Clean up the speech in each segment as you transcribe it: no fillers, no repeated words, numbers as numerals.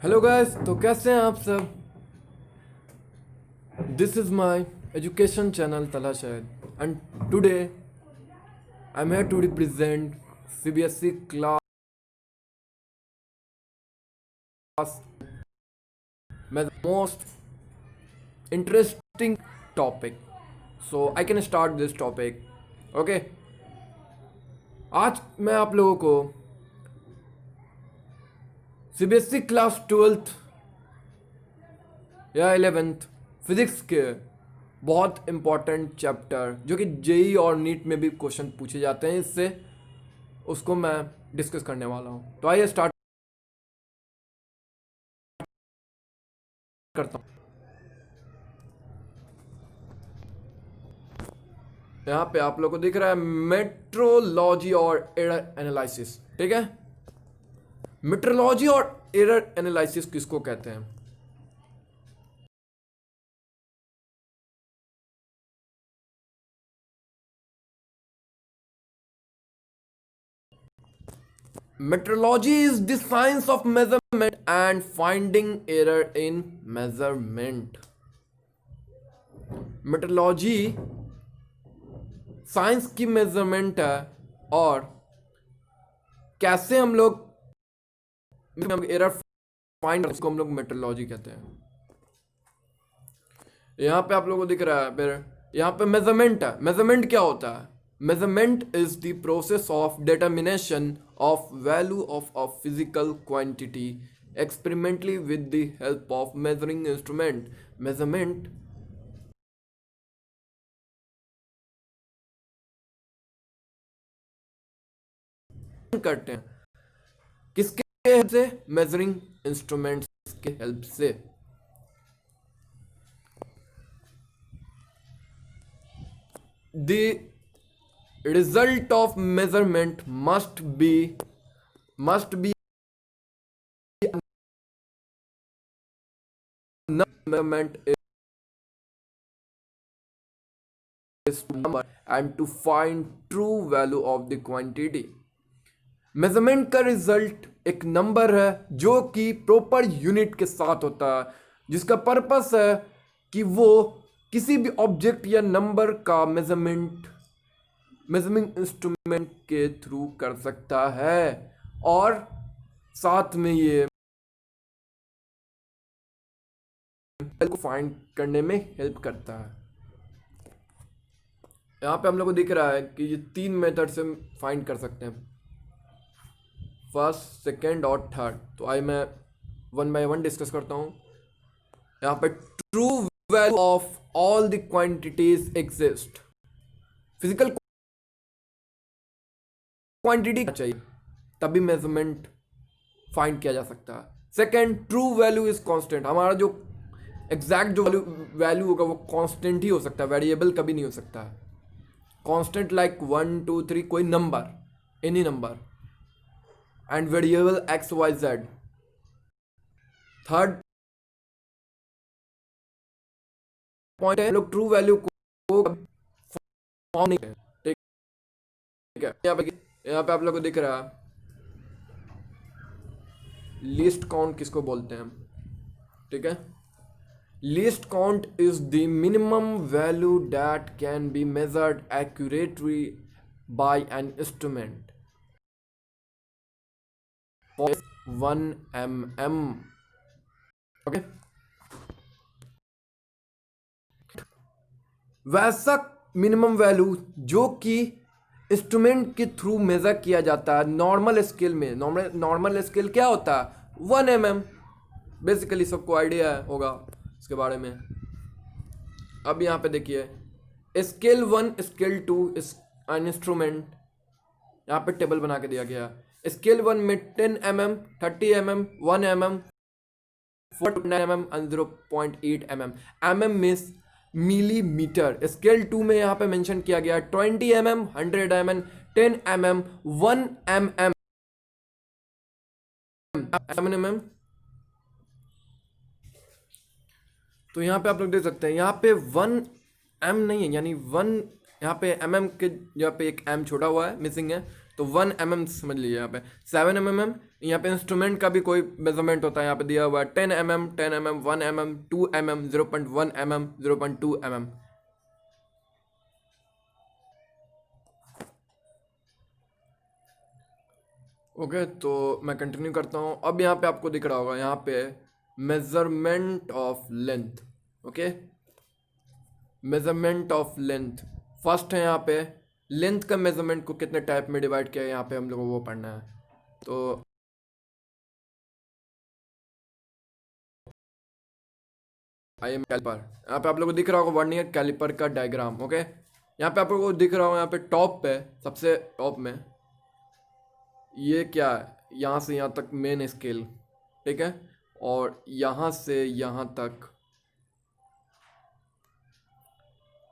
Hello guys, तो कैसे हैं आप सब। This is my education channel तला शायद and today I am here to represent CBSE class में most interesting topic, so I can start this topic. Okay, आज मैं आप लोगों को सीबीएसई क्लास 12th या 11th फिजिक्स के बहुत इंपॉर्टेंट चैप्टर जो कि जेई और नीट में भी क्वेश्चन पूछे जाते हैं, इससे उसको मैं डिस्कस करने वाला हूँ। तो आइए स्टार्ट करता हूँ। यहाँ पे आप लोगों को दिख रहा है मेट्रोलॉजी और एरर एनालिसिस। ठीक है, मेट्रोलॉजी और एरर एनालिसिस किसको कहते हैं? Metrology is the science of measurement and finding error in measurement. Metrology science की मेजरमेंट है और कैसे हम लोग एरर फाइंड, उसको हम लोग मेट्रोलॉजी कहते हैं। यहाँ पे आप लोगों को दिख रहा है, फिर यहाँ पे मेजरमेंट है। मेजरमेंट क्या होता है? Measurement is the process of determination of value of a physical quantity experimentally with the help of measuring instrument. Measurement करते हैं किसके हेल्प से? मेजरिंग इंस्ट्रूमेंट्स के हेल्प से। The result of measurement must be measurement is number and to find true value of the quantity. Measurement का result एक number है जो कि प्रॉपर यूनिट के साथ होता है, जिसका पर्पस है कि वो किसी भी ऑब्जेक्ट या नंबर का मेजरमेंट इंस्ट्रूमेंट के थ्रू कर सकता है और साथ में ये को फाइंड करने में हेल्प करता है। यहाँ पे हम लोग को दिख रहा है कि ये 3 मेथड से फाइंड कर सकते हैं, फर्स्ट, सेकेंड और थर्ड। तो आई मैं 1 बाय 1 डिस्कस करता हूँ। यहाँ पे true value of all the quantities exist. Physical quantity चाहिए तभी मेजरमेंट फाइंड किया जा सकता है। Second, true value is constant. हमारा जो एग्जैक्ट जो वैल्यू होगा वो कांस्टेंट ही हो सकता है, वेरिएबल कभी नहीं हो सकता है। कांस्टेंट लाइक 1 2 3 कोई number, any number, and variable x y z. Third point है, लोग ट्रू वैल्यू को फॉर्म नहीं करते। ठीक है, यहाँ पे आप लोग को दिख रहा है लीस्ट काउंट किसको बोलते हैं? ठीक है, least count is the minimum value that can be measured accurately by an instrument. 1 mm. Okay, वैसा मिनिमम वैल्यू जो कि इंस्ट्रूमेंट के थ्रू मेजर किया जाता है नॉर्मल स्केल में। नॉर्मल स्केल क्या होता है? 1 mm। बेसिकली सबको आइडिया होगा इसके बारे में। अब यहाँ पे देखिए स्केल 1 स्केल 2 इस एन इंस्ट्रूमेंट, यहाँ पे टेबल बना के दिया गया। स्केल 1 में 10 mm, 30 mm, 1 mm, 4.9 mm and 0.8 mm। mm means millimetre. Scale 2 में यहाँ पे मेंशन किया गया 20 mm, 100 mm, 10 mm, 1 mm, 7 mm। तो यहाँ पे आप लोग देख सकते हैं, यहाँ पे 1 m नहीं है, यानी 1 यहाँ पे mm के यहाँ पे एक m छोड़ा हुआ है, मिसिंग है। तो 1 mm समझ लीजिए यहाँ पे 7 mm। यहाँ पे इंस्ट्रूमेंट का भी कोई मेजरमेंट होता है, यहाँ पे दिया हुआ है 10 mm, 10 mm, 1 mm, 2 mm, 0.1 mm, 0.2 mm। Okay, तो मैं कंटिन्यू करता हूँ। अब यहाँ पे आपको दिख रहा होगा यहाँ पे measurement of length. Okay, measurement of length first है। यहाँ पे लेंथ का मेजरमेंट को कितने टाइप में डिवाइड किया है, यहाँ पे हम लोग को वो पढ़ना है। तो आई एम कैलिपर, यहाँ पे आप लोगों को दिख रहा होगा वर्नियर कैलिपर का डायग्राम। ओके, यहाँ पे आप लोगों को दिख रहा होगा यहाँ पे टॉप पे, सबसे टॉप में ये क्या है, यहाँ से यहाँ तक मेन स्केल, ठीक है, और यहाँ से यहाँ तक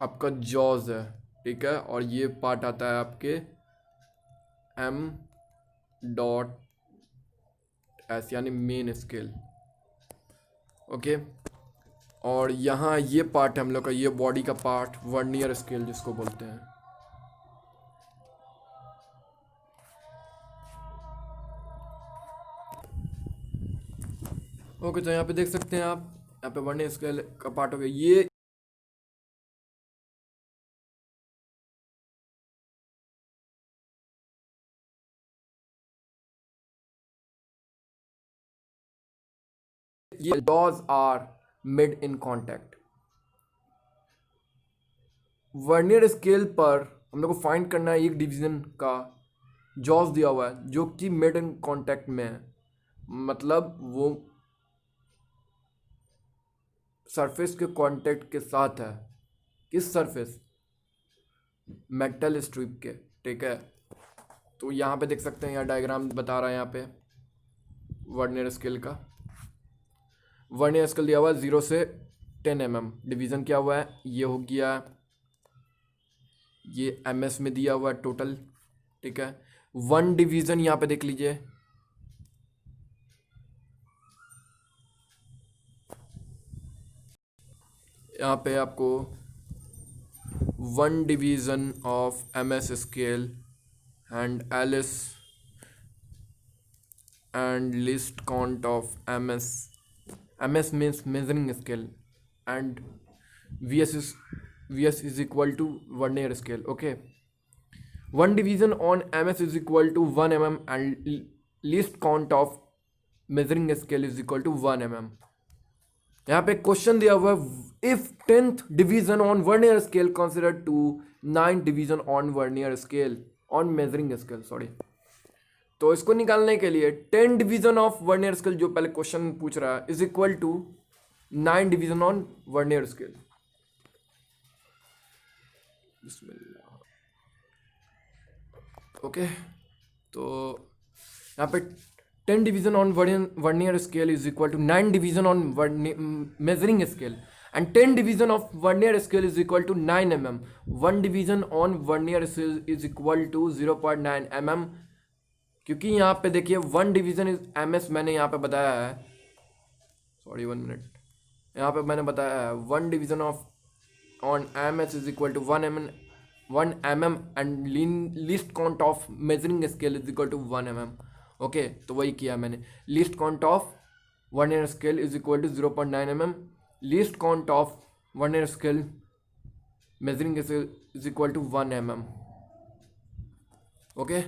आपका जॉज है, ठीक है, और ये पार्ट आता है आपके M.S यानी मेन स्केल। ओके, और यहाँ ये पार्ट है हम लोग का, ये बॉडी का पार्ट वर्नियर स्केल जिसको बोलते हैं। ओके, तो यहाँ पे देख सकते हैं आप, यहाँ पे वर्नियर स्केल का पार्ट हो गया ये jaws are made in contact. Vernier scale पर हम लोग को फाइंड करना है एक डिवीजन का जॉज दिया हुआ है जो कि मेड इन कांटेक्ट में है, मतलब वो सरफेस के कांटेक्ट के साथ है। किस सरफेस? मेटल स्ट्रिप के, ठीक है। तो यहाँ पे देख सकते हैं, यहाँ डायग्राम बता रहा है यहाँ पे वर्नियर स्केल का। वर्नियर स्केल दिया हुआ है 0 से 10 mm, डिवीज़न क्या हुआ है, ये हो गया, ये MS में दिया हुआ है टोटल, ठीक है। 1 डिवीज़न यहाँ पे देख लीजिए, यहाँ पे आपको 1 division of MS scale and Alice and least count of MS. MS means measuring scale and VS is equal to vernier scale. Okay, 1 division on MS is equal to 1 mm and least count of measuring scale is equal to 1 mm. यहाँ पे question दिया हुआ है, if 10th division on vernier scale consider to 9th division on vernier scale on measuring scale, sorry. तो इसको निकालने के लिए 10 डिवीजन ऑफ वर्नियर स्केल जो पहले क्वेश्चन पूछ रहा है is equal to 9 division on vernier scale. Okay, तो यहाँ पे 10 division on vernier scale is equal to 9 division on measuring scale and 10 division of vernier scale is equal to 9 mm. 1 division on vernier scale is equal to 0.9 mm, क्योंकि यहाँ पे देखिए 1 division is MS मैंने यहाँ पे बताया है, sorry 1 minute, यहाँ पे मैंने बताया है 1 division of on MS is equal to 1 mm and least count of measuring scale is equal to 1 mm। Okay, तो वही किया मैंने, least count of vernier scale is equal to 0.9 mm, least count of vernier scale measuring scale is equal to 1 mm। Okay,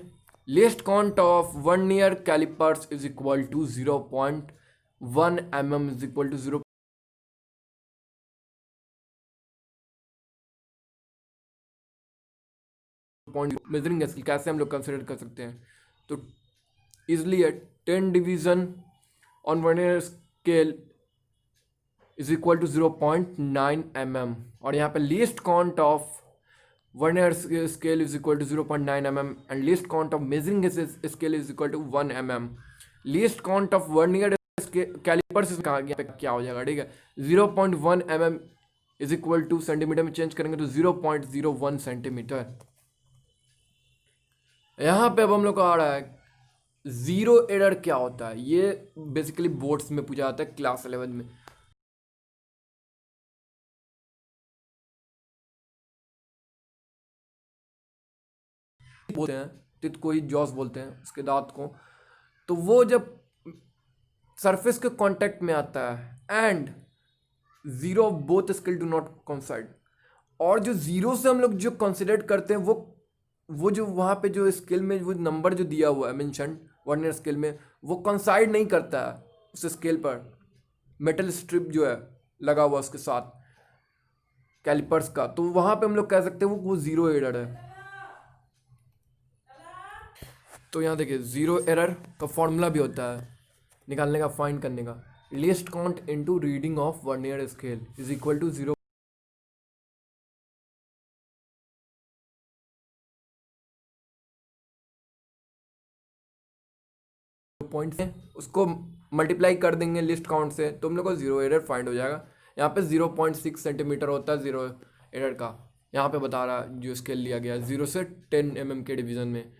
least count of vernier callipers is equal to 0.1 mm is equal to 0 measuring scale कैसे हम लोग consider कर सकते हैं, तो easily 10 division on vernier scale is equal to 0.9 mm, और यहाँ पे least count of vernier scale is equal to 0.9 mm and least count of measuring scale is equal to 1 mm। Least count of vernier callipers कहाँ गया, क्या हो जाएगा, ठीक है, 0.1 mm is equal to centimetre में चेंज करेंगे तो 0.01 सेंटीमीटर। यहाँ पे अब हम लोग को आ रहा है जीरो एरर क्या होता है, ये बेसिकली बोर्ड्स में पूछा जाता है क्लास 11 में। बोलते हैं तित को ही जॉस बोलते हैं, उसके दांत को। तो वो जब सरफेस के कांटेक्ट में आता है and zero of both skill do not coincide, और जो जीरो से हम लोग जो कंसिडर करते हैं वो जो वहाँ पे जो स्केल में वो नंबर जो दिया हुआ है मेंशन वर्नियर स्केल में, वो कंसाइड नहीं करता है उस स्केल पर। मेटल स्ट्रिप जो है लगा हुआ उसके साथ कैलिपर्स का, तो वहाँ पे हम लोग कह सकते हैं वो जीरो एरर है। तो यहाँ देखिए जीरो एरर का फॉर्मूला भी होता है निकालने का, फाइंड करने का। Least count into reading of vernier scale is equal to 0., उसको मल्टीप्लाई कर देंगे लिस्ट काउंट से, तो हम लोग को जीरो एरर फाइंड हो जाएगा। यहाँ पे 0.6 सेंटीमीटर होता है जीरो एरर का। यहाँ पे बता रहा जो स्केल लिया गया है 0 से 10 mm के डिवीजन में,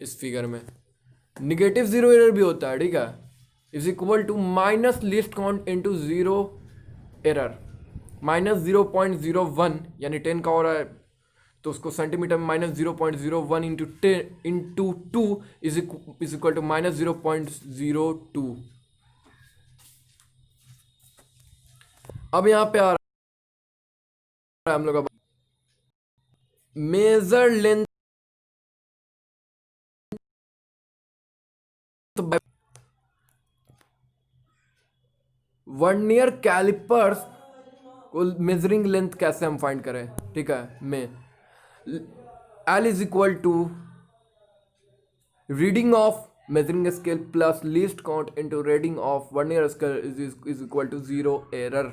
इस फिगर में। निगेटिव जीरो एरर भी होता है, ठीक है, is equal to minus least count into zero error. Minus 0.01 यानी 10 का हो रहा है, तो उसको सेंटीमीटर में minus 0.01 into 10 into 2 is equal to minus 0.02। अब यहाँ पे आ रहा है हम लोग का मेजर लेंथ वर्नियर कैलिपर्स को मेजरिंग लेंथ कैसे हम फाइंड करें, ठीक है, में L is equal to reading of measuring scale plus least count into reading of vernier scale is equal to zero error.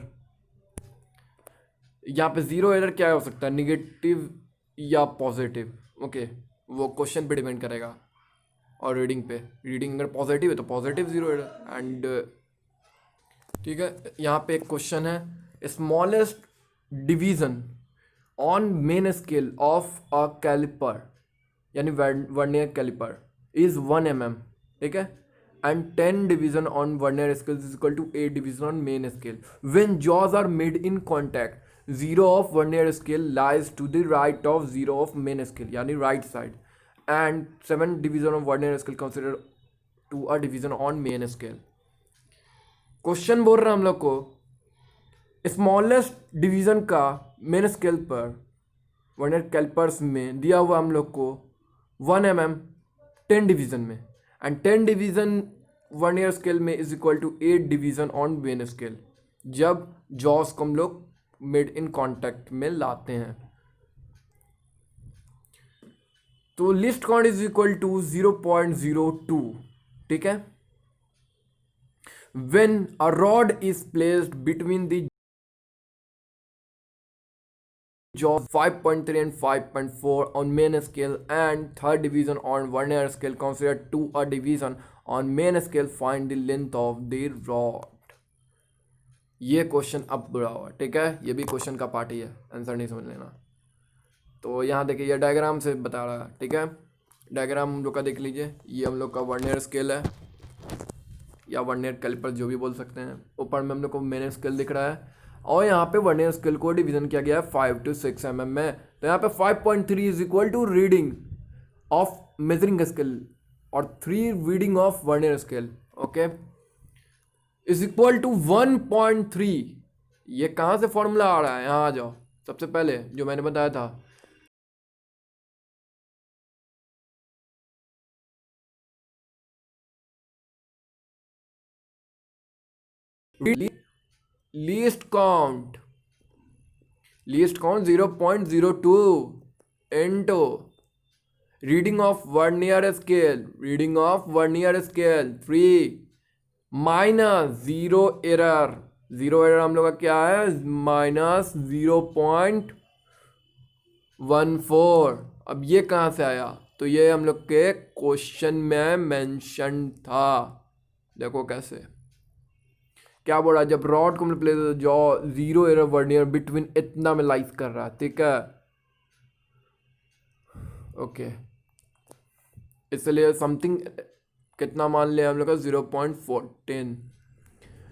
यहाँ पे जीरो एरर क्या हो सकता है, निगेटिव या पॉजिटिव, ओके, वो क्वेश्चन पे डिपेंड करेगा और रीडिंग पे। रीडिंग अगर पॉजिटिव है तो पॉजिटिव जीरो एरर एंड, ठीक है। यहाँ पे एक क्वेश्चन है, smallest division on main scale of a calliper यानी वर्नियर कैलिपर इज 1 mm, ठीक है, and 10 division on vernier scale is equal to 8 division on main scale. When jaws are made in contact zero of vernier scale lies to the right of zero of main scale यानी right side, and 7 division of vernier scale consider to a division on main scale. Question बोल रहा है हम लोग को smallest division का main scale पर vernier callipers में दिया हुआ हम लोग को 1 mm 10 डिवीजन में, एंड 10 डिवीजन वर्नियर स्केल में is equal to 8 division on main scale, जब जॉस को हम लोग मेड इन कॉन्टैक्ट में लाते हैं। तो least count is equal to 0.02, ठीक है। When a rod is placed between the jaws 5.3 and 5.4 on main scale and third division on vernier scale considered to a division on main scale, find the length of the rod। ये question अब बुरा हुआ, ठीक है, ये भी question का part ही है, आंसर नहीं समझ लेना। तो यहाँ देखिए ये डायग्राम से बता रहा है, ठीक है, डायग्राम हम लोग का देख लीजिए। ये हम लोग का वर्नियर स्केल है या वर्नियर कैलिपर जो भी बोल सकते हैं। ऊपर में हम लोग को मेन स्केल दिख रहा है और यहाँ पे वर्नियर स्केल को डिवीजन किया गया है 5 to 6 mm में। तो यहाँ पे 5.3 is equal to reading of measuring scale और 3 reading of vernier scale, okay, is equal to 1.3। ये कहाँ से फॉर्मूला आ रहा है, यहाँ आ जाओ। सबसे पहले जो मैंने बताया था least count 0.02 into reading of vernier scale 3 minus zero error हम लोग का क्या है माइनस 0.14। अब ये कहाँ से आया, तो ये हम लोग के क्वेश्चन में मेंशन था। देखो कैसे क्या बोल रहा है, जब रॉड को place jaw zero error vernier between इतना में लाइज कर रहा है, ठीक है, ओके। इसलिए समथिंग कितना मान लिया हम लोग का 0.14,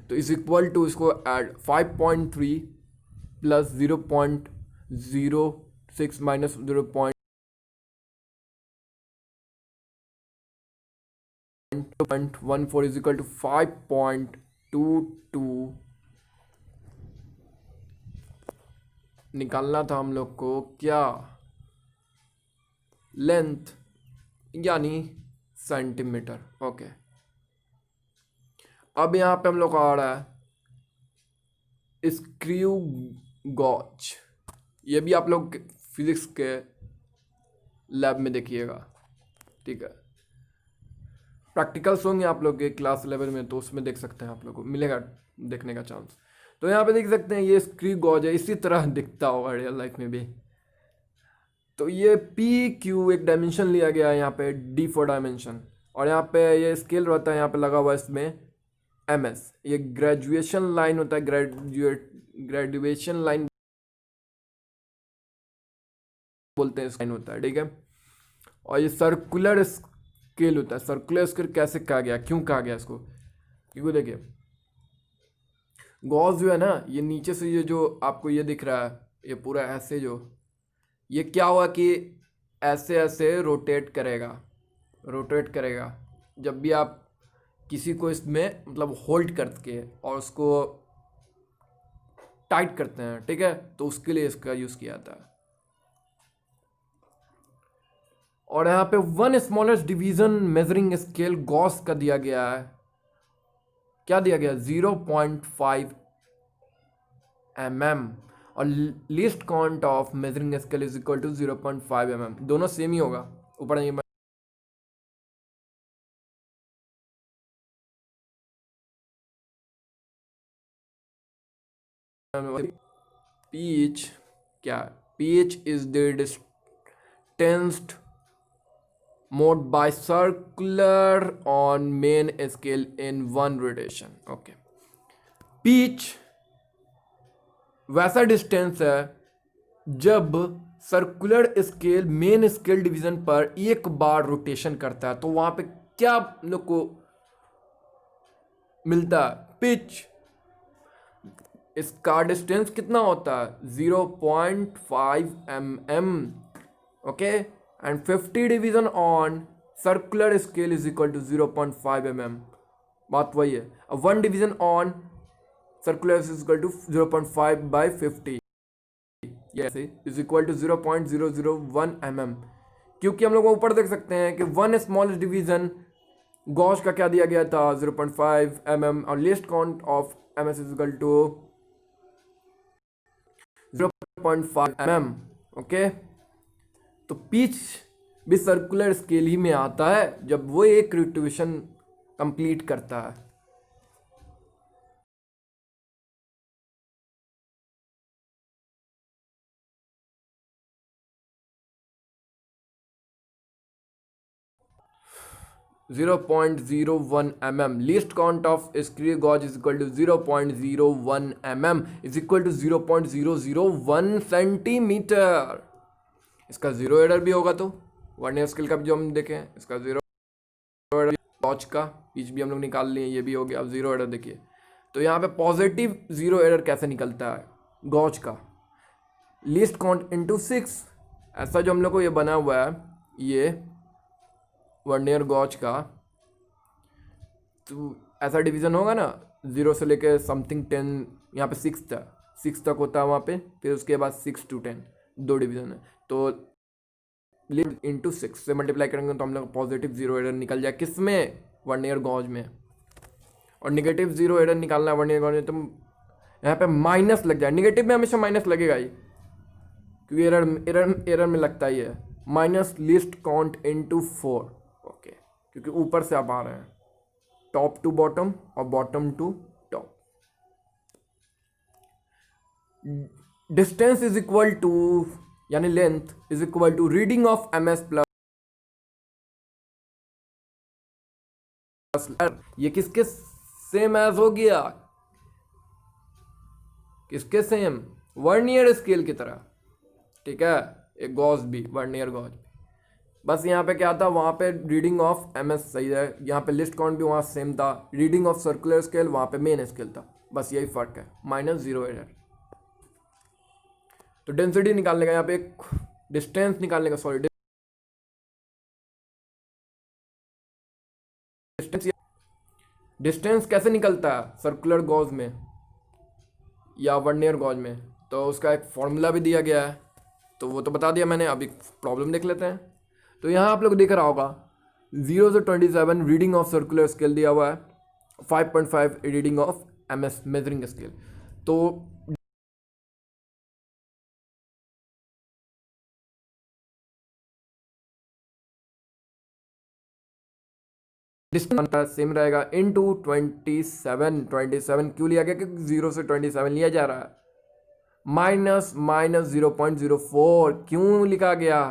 तो इज इक्वल टू इसको add 5.3 plus 0.06 minus 0. 0.14 is equal to 5.22 निकालना था हम लोग को क्या, लेंथ यानी सेंटीमीटर। ओके, अब यहाँ पे हम लोग का आ रहा है स्क्रू गॉज। ये भी आप लोग फिजिक्स के लैब में देखिएगा, ठीक है। प्रैक्टिकल्स होंगे आप लोग के क्लास 11 में, तो उसमें देख सकते हैं, आप लोग को मिलेगा देखने का चांस। तो यहाँ पे देख सकते हैं ये स्क्रू गॉज है, इसी तरह दिखता होगा रियल लाइफ में भी। तो ये पी क्यू एक डायमेंशन लिया गया है यहाँ पे, डी फॉर डायमेंशन, और यहाँ पे ये स्केल रहता है यहाँ पे लगा हुआ है इसमें एम एस। ये ग्रेजुएशन लाइन होता है, ग्रेजुएशन लाइन बोलते हैं, लाइन होता है, ठीक है। और ये सर्कुलर स्केल होता है। सर्कुलर स्केल कैसे कहा गया, क्यों कहा गया इसको, क्योंकि देखिए गॉस जो है ना, ये नीचे से ये जो आपको ये दिख रहा है, ये पूरा ऐसे जो ये क्या हुआ कि ऐसे ऐसे रोटेट करेगा जब भी आप किसी को इसमें मतलब होल्ड करके और उसको टाइट करते हैं, ठीक है, तो उसके लिए इसका यूज किया जाता है। और यहाँ पे one smallest division measuring scale Gauss का दिया गया है, क्या दिया गया, 0.5 mm, और least count of measuring scale is equal to 0.5 mm। दोनों सेम ही होगा, ऊपर नहीं। पीच क्या, pitch is the distance moved by circular on main scale in one rotation. Okay, pitch वैसा डिस्टेंस है जब circular scale main scale division पर एक बार रोटेशन करता है, तो वहां पे क्या लोग को मिलता है, पिच। इसका डिस्टेंस कितना होता है, 0.5 mm। Okay, and 50 division on circular scale is equal to 0.5 mm। बात वही है। अब 1 division on circular is equal to 0.5 by 50 is equal to 0.001 mm। क्योंकि हम लोग ऊपर देख सकते हैं कि वन स्मॉलेस्ट डिवीजन गॉस का क्या दिया गया था, 0.5 mm, और least count of M S is equal to 0.5 mm। Okay, तो पिच भी सर्कुलर स्केल ही में आता है जब वो एक रोटेशन कंप्लीट करता है। Zero 0.01 mm, least count of screw gauge is equal to 0.01 mm is equal to 0.001 centimetre. इसका जीरो एरर भी होगा, तो वर्नियर स्केल का भी जो हम देखें, इसका जीरो एरर, गॉज का पिच भी हम लोग निकाल लिए, ये भी हो गया। अब जीरो एरर देखिए, तो यहाँ पे पॉजिटिव जीरो एरर कैसे निकलता है, गॉज का लीस्ट काउंट इंटू 6। ऐसा जो हम लोग को ये बना हुआ है, ये वर्नियर गॉज का, तो ऐसा डिवीजन होगा ना, 0 से लेके समथिंग 10, यहाँ पे 6 था, 6 तक होता है वहाँ पे, फिर उसके बाद 6 to 10 दो डिवीजन है, तो इंटू 6 से मल्टीप्लाई करेंगे तो हम लोग पॉजिटिव जीरो एरर निकल जाए, किस में, वर्नियर गॉज में। और निगेटिव जीरो एरर निकालना है वर्नियर गॉज में, तो यहाँ पे माइनस लग जाए। निगेटिव में हमेशा माइनस लगेगा ही, क्योंकि एरर में लगता ही है। Minus least count into 4। Okay, क्योंकि ऊपर से आप आ रहे हैं, टॉप टू बॉटम और bottom to top. Distance is equal to, यानी length is equal to reading of M S plus, ये किसके सेम एज हो गया, किसके सेम, वर्नियर स्केल की तरह, ठीक है। एक गॉज भी, वर्नियर गॉज, बस यहाँ पे क्या था, वहाँ पे रीडिंग ऑफ एम एस सही है, यहाँ पे लिस्ट काउंट भी वहाँ सेम था, रीडिंग ऑफ सर्कुलर स्केल वहाँ पे मेन स्केल था, बस यही फर्क है, माइनस जीरो एरर। तो डेंसिटी निकालने का, यहाँ पे एक डिस्टेंस निकालने का, सॉरी डिस्टेंस डिस्टेंस कैसे निकलता है सर्कुलर गॉज में या वर्नियर गॉज में, तो उसका एक फॉर्मूला भी दिया गया है, तो वो तो बता दिया मैंने। अभी प्रॉब्लम देख लेते हैं। तो यहाँ आप लोग दिख रहा होगा 0 से 27 रीडिंग ऑफ सर्कुलर स्केल दिया हुआ है, 5.5 reading of MS measuring scale. तो डिस्टेंस सेम रहेगा इनटू 27 क्यों लिया गया, क्योंकि 0 से 27 लिया जा रहा है। माइनस 0.04 क्यों लिखा गया,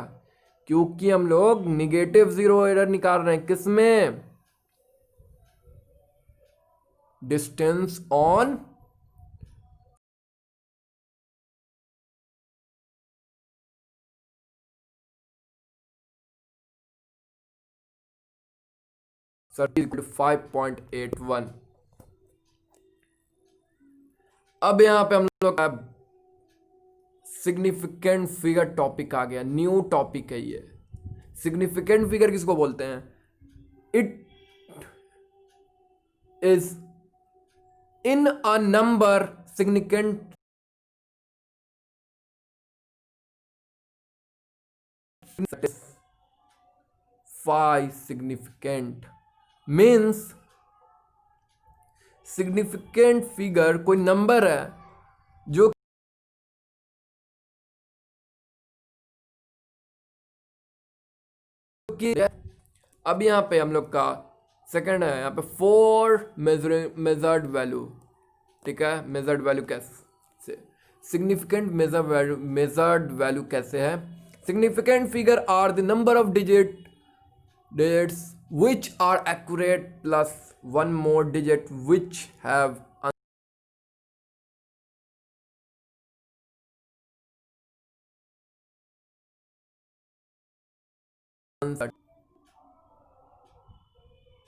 क्योंकि हम लोग निगेटिव जीरो एरर निकाल रहे हैं किसमें, डिस्टेंस ऑन सर्किल 5.81। अब यहां पे हम लोग का सिग्निफिकेंट फिगर टॉपिक आ गया, न्यू टॉपिक है ये। सिग्निफिकेंट फिगर किसको बोलते हैं, it is in a number significant significant means significant figure कोई नंबर है जो कि अब यहां पे हम लोग का सेकंड है, यहां पे 4 मेजर्ड वैल्यू, ठीक है। मेजर्ड वैल्यू कैसे, सिग्निफिकेंट मेजर्ड वैल्यू कैसे है, significant figure are the number of digits which are accurate plus one more digit which have answered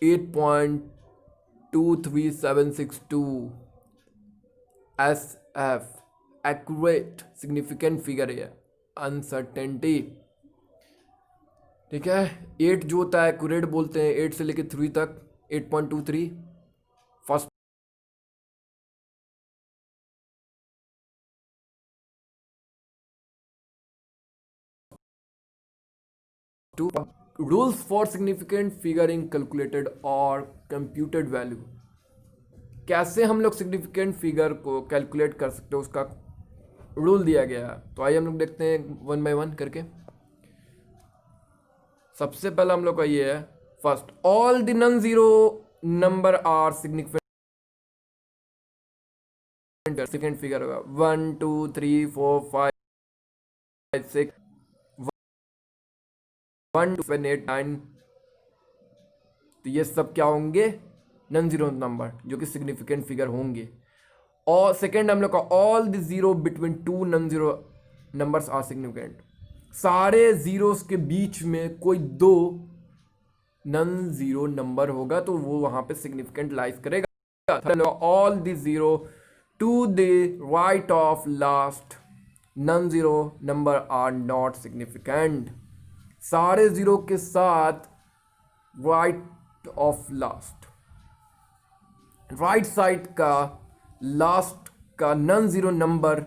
8.23762 SF accurate significant figure है अनसर्टेनिटी, ठीक है। 8 जो होता है एक्यूरेट बोलते हैं, 8 से लेके 3 तक 8.23 first two rules for significant figure in calculated और कंप्यूटेड वैल्यू। कैसे हम लोग सिग्निफिकेंट फिगर को कैलकुलेट कर सकते हैं उसका रूल दिया गया है। तो आइए हम लोग देखते हैं 1 बाय 1 करके। सबसे पहला हम लोग का ये है first, all the non zero number are significant second figure होगा 1 2 3 4 5 6 1 2 7 8 9। तो ये सब क्या होंगे, नॉन जीरो नंबर जो कि सिग्निफिकेंट फिगर होंगे। और सेकंड हम लोग का all the zero between two non zero numbers are significant, सारे जीरोस के बीच में कोई दो नॉन जीरो नंबर होगा तो वो वहां पे सिग्निफिकेंट लाइज करेगा। All the zero to the right of last non zero number are not significant, सारे जीरो के साथ right of last, right side का लास्ट का नॉन जीरो नंबर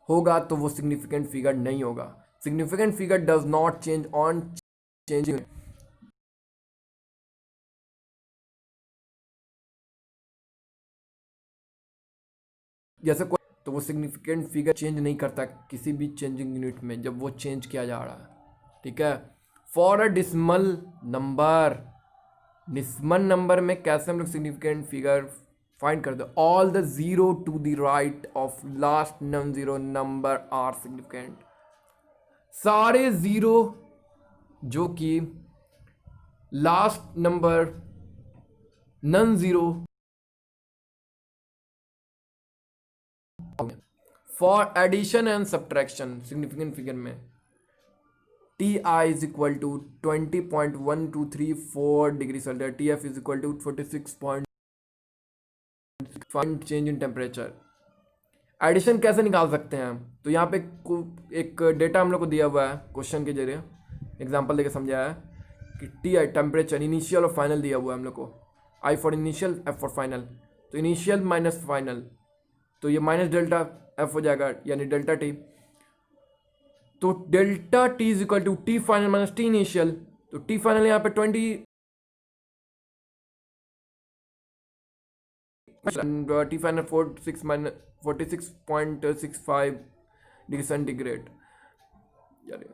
होगा तो वो सिग्निफिकेंट फिगर नहीं होगा। Significant figure does not change on changing, जैसे कोई तो वो सिग्निफिकेंट फिगर चेंज नहीं करता किसी भी चेंजिंग यूनिट में जब वो चेंज किया जा रहा है, ठीक है। For a decimal number, decimal number में कैसे हम लोग सिग्निफिकेंट फिगर फाइंड कर दो, all the zero to the right of last non zero number are significant, सारे जीरो जो कि last number non zero for addition and subtraction significant figure में T I is equal to 20.1234 degree Celsius, T F is equal to 46.5 change in temperature. Addition कैसे निकाल सकते हैं हम, तो यहाँ पे एक डेटा हम लोग को दिया हुआ है क्वेश्चन के जरिए, एग्जांपल देके समझाया है कि टी आई टेम्परेचर इनिशियल और फाइनल दिया हुआ है हम लोग को, I for initial F for final, तो इनिशियल माइनस फाइनल, तो ये माइनस डेल्टा एफ हो जाएगा यानी डेल्टा टी, तो delta T is equal to T final minus T initial, तो टी फाइनल यहाँ पे 20 टी फाइनल 46.65 डिग्री सेंटीग्रेड यार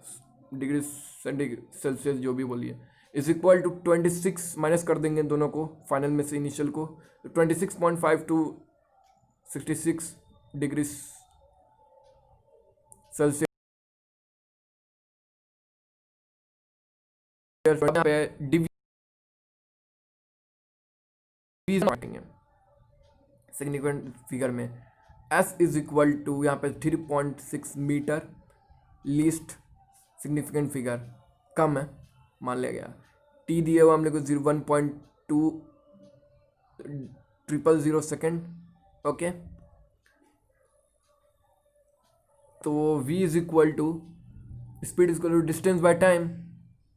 डिग्री सेल्सियस जो भी बोलिए, इज इक्वल टू 26 माइनस कर देंगे दोनों को फाइनल में से इनिशियल को, तो 26.5 to 66 degree Celsius significant figure में एस इज इक्वल टू यहाँ पे 3.6 मीटर, लीस्ट सिग्निफिकेंट फिगर कम है मान लिया गया, टी दिया हुआ हम लोग को 1.2000 सेकेंड, ओके, तो v is equal to speed is equal to distance by time,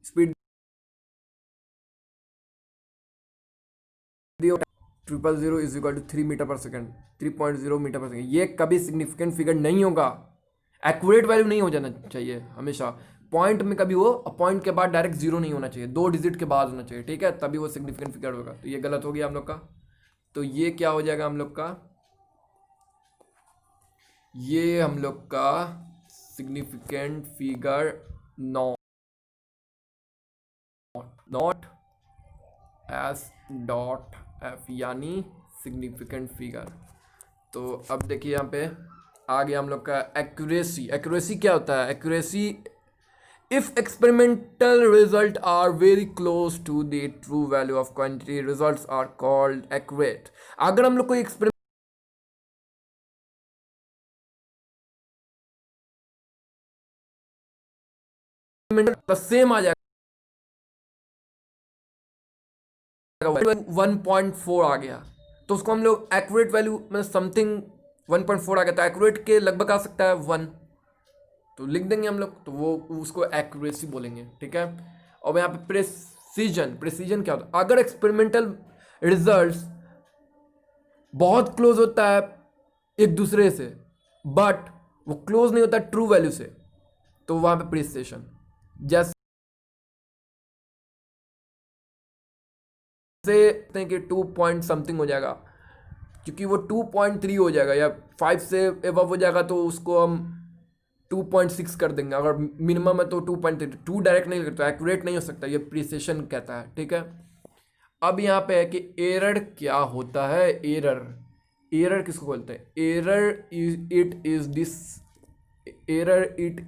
speed 000 is equal to 3 metre per second, 3.0 metre per second. ये कभी सिग्निफिकेंट फिगर नहीं होगा, एक्यूरेट वैल्यू नहीं हो जाना चाहिए हमेशा, पॉइंट में कभी वो पॉइंट के बाद डायरेक्ट जीरो नहीं होना चाहिए, 2 डिजिट के बाद होना चाहिए, ठीक है, तभी वो सिग्निफिकेंट फिगर होगा। तो ये गलत हो गया हम लोग का, तो ये क्या हो जाएगा हम लोग का, ये हम लोग का significant figure not S dot F यानी सिग्निफिकेंट फिगर। तो अब देखिए यहाँ पे आ गया हम लोग का एक्यूरेसी। एक्यूरेसी क्या होता है? Accuracy if experimental result are very close to the true value of quantity results are called accurate. अगर हम लोग कोई एक्सपेरिमेंट सेम आ जाएगा 1.4 आ गया तो उसको हम लोग एक्यूरेट वैल्यू में समथिंग 1.4 आ गया तो एक्यूरेट के लगभग आ सकता है 1, तो लिख देंगे हम लोग, तो वो उसको एक्यूरेसी बोलेंगे, ठीक है। और यहाँ पे प्रेसिजन क्या होता है? अगर एक्सपेरिमेंटल रिजल्ट्स बहुत क्लोज होता है एक दूसरे से बट वो क्लोज नहीं होता ट्रू वैल्यू से, तो वहां पे प्रिसिजन, जैसे कि 2 पॉइंट समथिंग हो जाएगा, क्योंकि वो 2.3 हो जाएगा या 5 से एबव हो जाएगा तो उसको हम 2.6 कर देंगे। अगर मिनिमम है तो 2.3, 2 डायरेक्ट नहीं करता, एक्यूरेट नहीं हो सकता, ये प्रिसिशन कहता है, ठीक है। अब यहाँ पे है कि एरर क्या होता है। एरर किसको बोलते हैं? It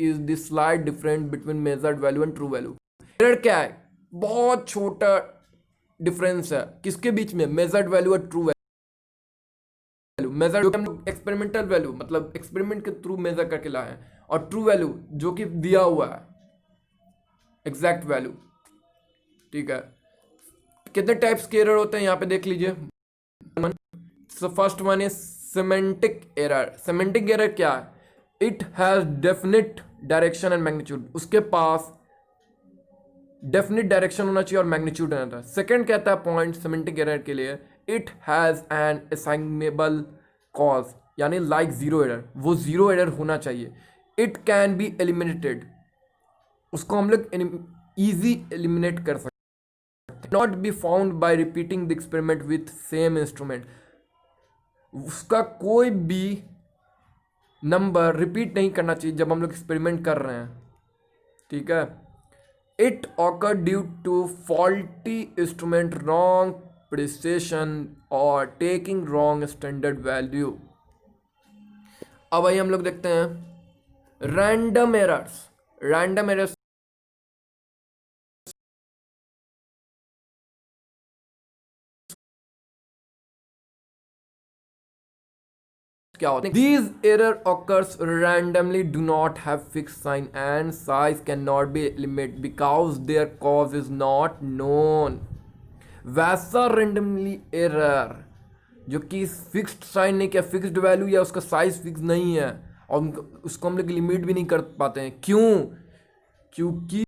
is this slide difference between measured value and true value. Error क्या है? बहुत छोटा डिफरेंस है किसके बीच में? मेजर्ड वैल्यू और ट्रू वैल्यू। मेजर्ड जो कि हम लोग एक्सपेरिमेंटल वैल्यू मतलब एक्सपेरिमेंट के थ्रू मेजर करके लाए हैं, और ट्रू वैल्यू जो कि दिया हुआ है एग्जैक्ट वैल्यू, ठीक है। कितने टाइप्स के एरर होते हैं यहाँ पे देख लीजिए। First one is semantic error. Semantic error क्या है? It has definite direction and magnitude, उसके पास डेफिनेट डायरेक्शन होना चाहिए और मैग्नीट्यूड होना चाहिए। सेकंड कहता है पॉइंट सिमेंटिक एरर के लिए, it has an assignable cause, यानी लाइक जीरो एरर, वो जीरो एरर होना चाहिए। इट कैन बी एलिमिनेटेड, उसको हम लोग इजी एलिमिनेट कर सकते। Not be found by repeating the experiment with same instrument, उसका कोई भी नंबर रिपीट नहीं करना चाहिए जब हम लोग एक्सपेरिमेंट कर रहे हैं, ठीक है। It occur due to faulty instrument, wrong precision और टेकिंग रॉन्ग स्टैंडर्ड वैल्यू। अब आइए हम लोग देखते हैं रैंडम एरर्स। रैंडम एरर्स क्या होते हैं? These error occurs randomly, do not have fixed sign and size cannot be eliminated because their cause is not known। वैसा randomly error जो कि फिक्स्ड साइन नहीं किया, फिक्स्ड वैल्यू या उसका साइज फिक्स नहीं है और उसको हम लोग लिमिट भी नहीं कर पाते हैं। क्यों? क्योंकि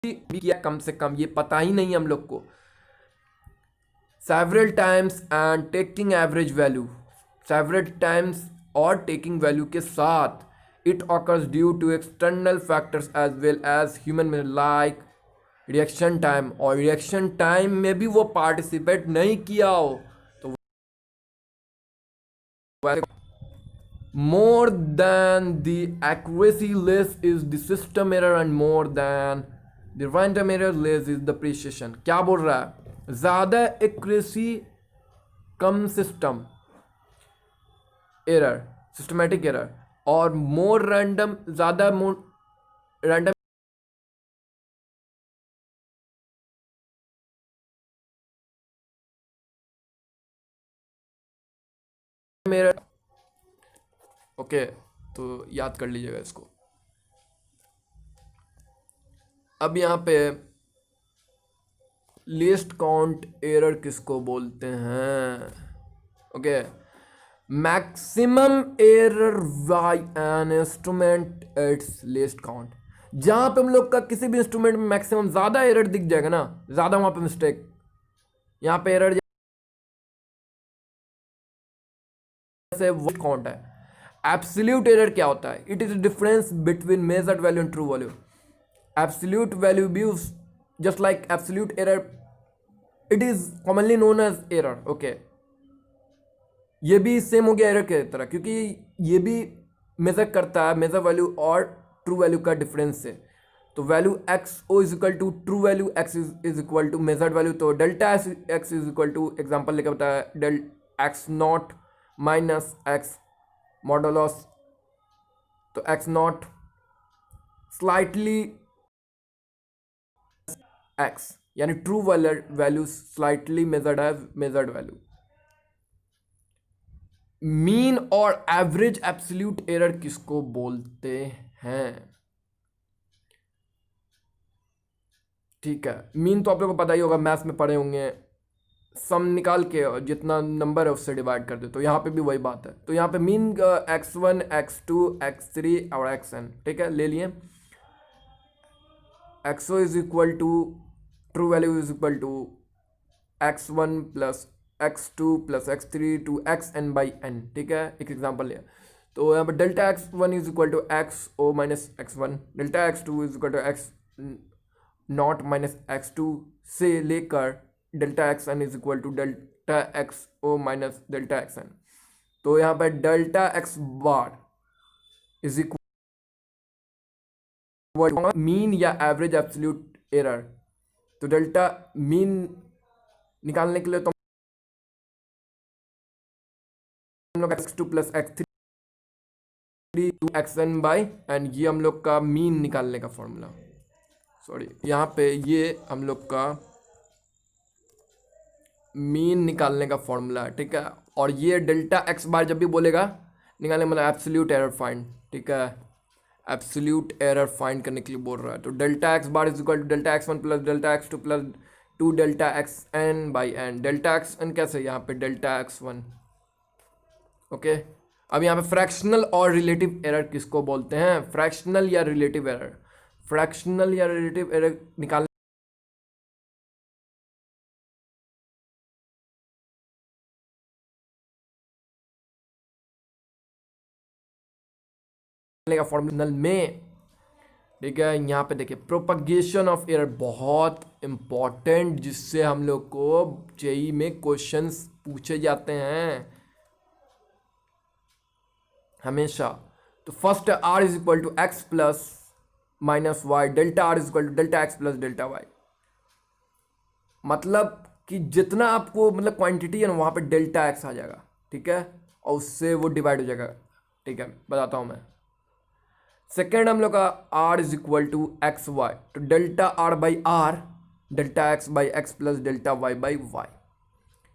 भी किया कम से कम, ये पता ही नहीं हम लोग को। Several times and taking average value, several times और टेकिंग वैल्यू के साथ, it occurs due to external factors as well as human में, लाइक रिएक्शन टाइम, और रिएक्शन टाइम में भी वो पार्टिसिपेट नहीं किया हो तो more than the accuracy less is the system error and more than the random error less is the precision। क्या बोल रहा है, ज़्यादा accuracy कम सिस्टम एरर, सिस्टमेटिक एरर, और मोर रैंडम, ज़्यादा रैंडम एरर। ओके, तो याद कर लीजिएगा इसको। अब यहाँ पे लीस्ट काउंट एरर किसको बोलते हैं? Okay, maximum error bye an instrument it's least count. जहाँ पे हम लोग का किसी भी इंस्ट्रूमेंट में मैक्सिमम ज़्यादा एरर दिख जाएगा ना, ज़्यादा वहाँ पे मिस्टेक, यहाँ पे एरर जैसे वो काउंट है। एब्सोल्यूट एरर क्या होता है? It is difference between measured value and true value. Absolute value भी just like absolute error, it is commonly known as error. Okay, ये भी सेम हो गया एरर के तरह, क्योंकि ये भी मेजर करता है मेजर वैल्यू और ट्रू वैल्यू का डिफरेंस से। तो value X O is equal to true value X is equal to measured value, तो delta X is equal to, example लेकर बताया, del X not minus X modulus, तो X not slightly X, यानी true value slightly measured है measured value. Mean और average absolute error किसको बोलते हैं? ठीक है, मीन तो आप लोगों को पता ही होगा, मैथ्स में पढ़े होंगे, सम निकाल के जितना नंबर है उससे डिवाइड कर दे। तो यहाँ पे भी वही बात है। तो यहाँ पे मीन x1 x2 x3 और xn, ठीक है, ले लिए। xo is equal to true value is equal to x1 plus x2 plus x3 to xn by n, ठीक है, एक एग्जाम्पल लिया। तो यहाँ पर delta x1 is equal to xo minus x1, delta x2 is equal to x not minus x2 से लेकर delta x N is equal to delta X O minus delta x N. तो यहाँ पर delta x bar is equal mean या average absolute error. तो delta mean निकालने के लिए तो हम लोग x2 plus x3 to x n by n, ये हम लोग का मीन निकालने का फॉर्मूला, सॉरी यहाँ पे ये हम लोग का मीन निकालने का फॉर्मूला है, ठीक है। और ये डेल्टा एक्स बार जब भी बोलेगा निकालने मतलब एब्सोल्यूट एरर फाइंड, ठीक है, एब्सोल्यूट एरर फाइंड करने के लिए बोल रहा है। तो delta x bar is equal to delta x one plus delta x two plus to delta x n by n. Delta x n कैसे, यहाँ पे डेल्टा एक्स वन, ओके। अब यहाँ पे फ्रैक्शनल और रिलेटिव एरर किसको बोलते हैं? फ्रैक्शनल या रिलेटिव एरर, फ्रैक्शनल या रिलेटिव एरर निकालने का फॉर्मूला में, ठीक है। यहाँ पे देखिए प्रोपगेशन ऑफ एरर बहुत इंपॉर्टेंट, जिससे हम लोग को जेई में क्वेश्चंस पूछे जाते हैं हमेशा। तो first r is equal to x plus minus y, delta r is equal to delta x plus delta y. मतलब कि जितना आपको मतलब क्वांटिटी है ना, वहाँ पे डेल्टा एक्स आ जाएगा, ठीक है, और उससे वो डिवाइड हो जाएगा, ठीक है, बताता हूँ मैं। सेकेंड हम लोग का are is equal to X Y, तो delta are by R, delta x by x plus delta Y by Y,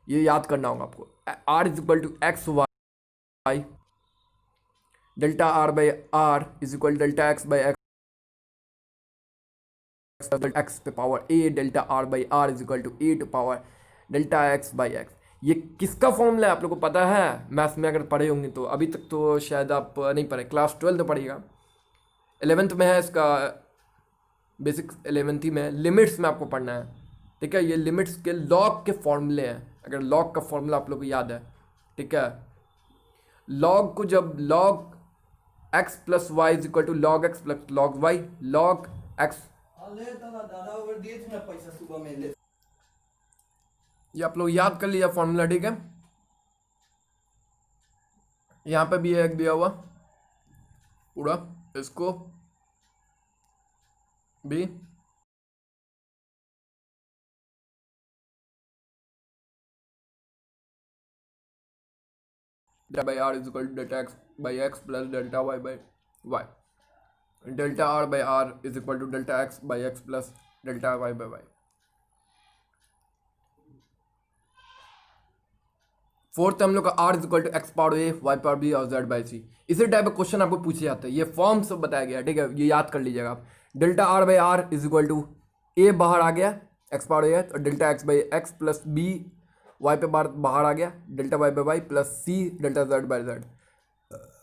ये याद करना होगा आपको। R is equal to X Y, delta are by are is equal delta x by X पे power A, delta are by are is equal to A to power delta x by X. ये किसका formula है आप लोग को पता है? Maths में अगर पढ़े होंगे तो, अभी तक तो शायद आप नहीं पढ़े, क्लास 12 तो पढ़िएगा, 11th में है इसका बेसिक 11th में लिमिट्स में आपको पढ़ना है, ठीक है। ये लिमिट्स के लॉग के फॉर्मूले हैं, अगर लॉग का फॉर्मूला आप लोग को याद है, ठीक है। लॉग को जब log x plus y is equal to log x plus log y, log x, ये आप लोग याद कर लिया फॉर्मूला, ठीक है। यहाँ पे भी एक दिया हुआ पूरा, इसको भी delta by are is equal to delta x by x plus delta Y by y, delta are by are is equal to delta x by x plus delta Y by y. Fourth हम लोग का are is equal to x power a y power b और z by c. इसी type का question आपको पूछे जाते हैं, ये फॉर्म सब बताया गया, ठीक है, ये याद कर लीजिएगा आप। Delta are by are is equal to A बाहर आ गया एक्स पावर ए, और delta x by x plus B Y पे बाहर आ गया delta Y by Y plus C delta Z by Z.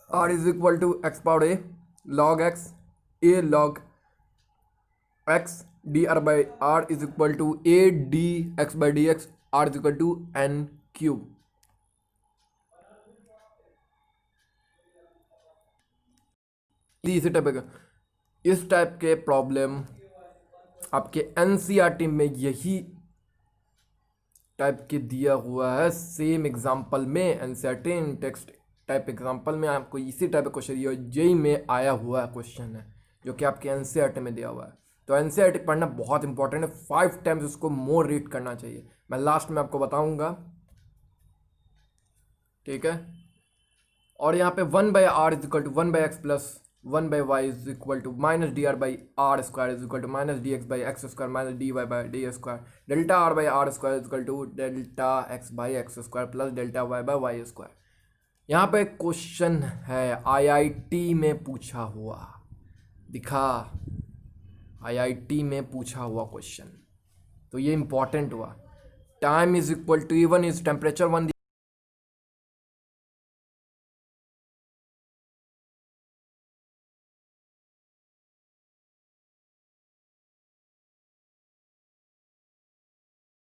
R is equal to x power A log X A log X D are by are is equal to A D x by D X, R is equal to N cube. इसी type का, इस type के problem आपके NCERT में यही type के दिया हुआ है, सेम एग्जांपल में एनसीईआरटी इन टेक्स्ट टाइप एग्जांपल में आपको इसी टाइप का क्वेश्चन ये जेई में आया हुआ क्वेश्चन है, जो कि आपके एनसीईआरटी में दिया हुआ है। तो एनसीईआरटी पढ़ना बहुत इंपॉर्टेंट है, 5 टाइम्स उसको मोर रीड करना चाहिए, मैं लास्ट में आपको बताऊंगा, ठीक है। और यहाँ पे 1 by are is equal to 1 by x plus 1 by y is equal to minus d are by r square is equal to minus d x by x square minus d y by d square, delta are by r square is equal to delta x by x square plus delta Y by y square. यहाँ पे question है IIT में पूछा हुआ, दिखा, IIT में पूछा हुआ क्वेश्चन, तो ये इंपॉर्टेंट हुआ। Time is equal to E1 is temperature 1,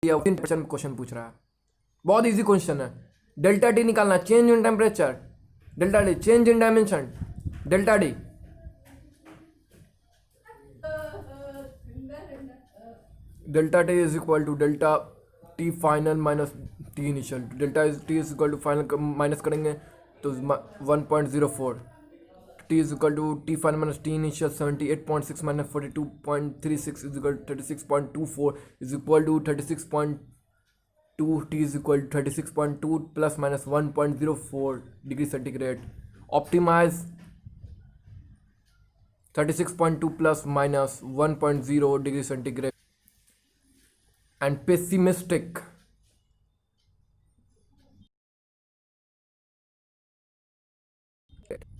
question पूछ रहा है, बहुत इजी क्वेश्चन है। डेल्टा टी निकालना, change in temperature, delta T change in dimension, delta T delta T is equal to delta T final minus T initial, delta T is equal to final minus करेंगे तो 1.04, T is equal to T final minus T initial 78.6 minus 42.36 is equal 36.24 is equal to 36.2, T is equal to 36.2 plus minus 1.04 degree centigrade, optimise 36.2 plus minus 1.0 degree centigrade, and pessimistic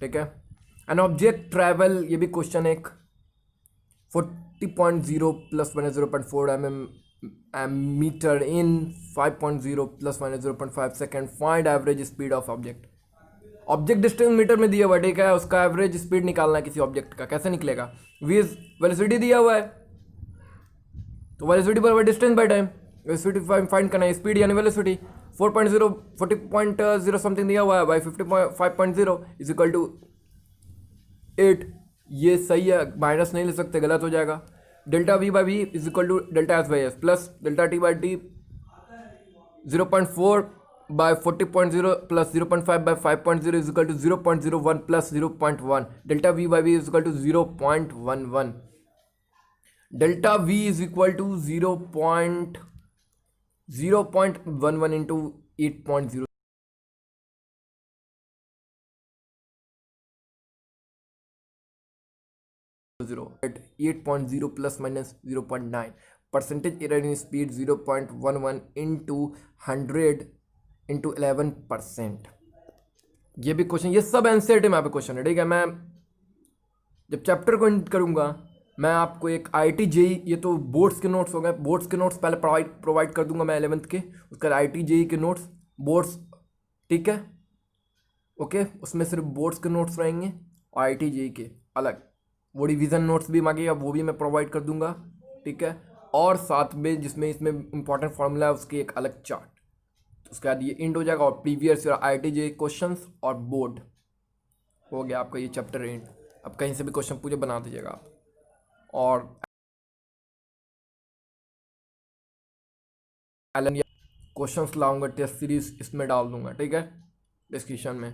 ठीक है। An object travel, ये भी question एक 40.0 plus minus 0.4 metre in 5.0 plus minus 0.5 second, find average speed of object. Object distance metre में दिया हुआ, ठीक है, उसका एवरेज स्पीड निकालना है किसी ऑब्जेक्ट का, कैसे निकलेगा? वेलोसिटी दिया हुआ है, तो वेलोसिटी बराबर distance by time, velocity find करना है, स्पीड यानी वेलोसिटी 40.0 समथिंग दिया हुआ है बाई 55.0 इज इक्वल टू 8, ये सही है, माइनस नहीं ले सकते, गलत हो जाएगा। Delta V by V is equal to delta S by S plus delta T by T 0.4 by 40.0 plus 0.5 by 5.0 is equal to 0.01 plus 0.1, delta V by V is equal to 0.11, delta V is equal to 0.11 into 8.0 8.0 plus minus 0.9, percentage error in speed 0.11 into 100 into 11%। ये भी question, ये सब NCERT में पे question है, ठीक है। मैं जब चैप्टर को एंड करूंगा, मैं आपको एक आईआईटी जेई, ये तो बोर्ड्स के नोट्स हो गए, बोर्ड्स के नोट्स पहले प्रोवाइड कर दूंगा मैं 11th के, उसका आईआईटी जेई के नोट्स बोर्ड्स, ठीक है, ओके, उसमें सिर्फ बोर्ड्स के नोट्स रहेंगे और आईआईटी जेई के अलग, वो रिवीजन नोट्स भी मांगेगा, वो भी मैं प्रोवाइड कर दूंगा, ठीक है। और साथ में जिसमें इसमें इंपॉर्टेंट फॉर्मूला है उसकी एक अलग चार्ट। उसके बाद ये इंड हो जाएगा और प्रीवियस ईयर IIT क्वेश्चंस और बोर्ड हो गया आपका ये चैप्टर एंड। अब कहीं से भी क्वेश्चन पूछे बना दीजिएगा आप। और क्वेश्चंस लाऊंगा टेस्ट सीरीज इसमें डाल दूंगा, ठीक है, डिस्क्रिप्शन में।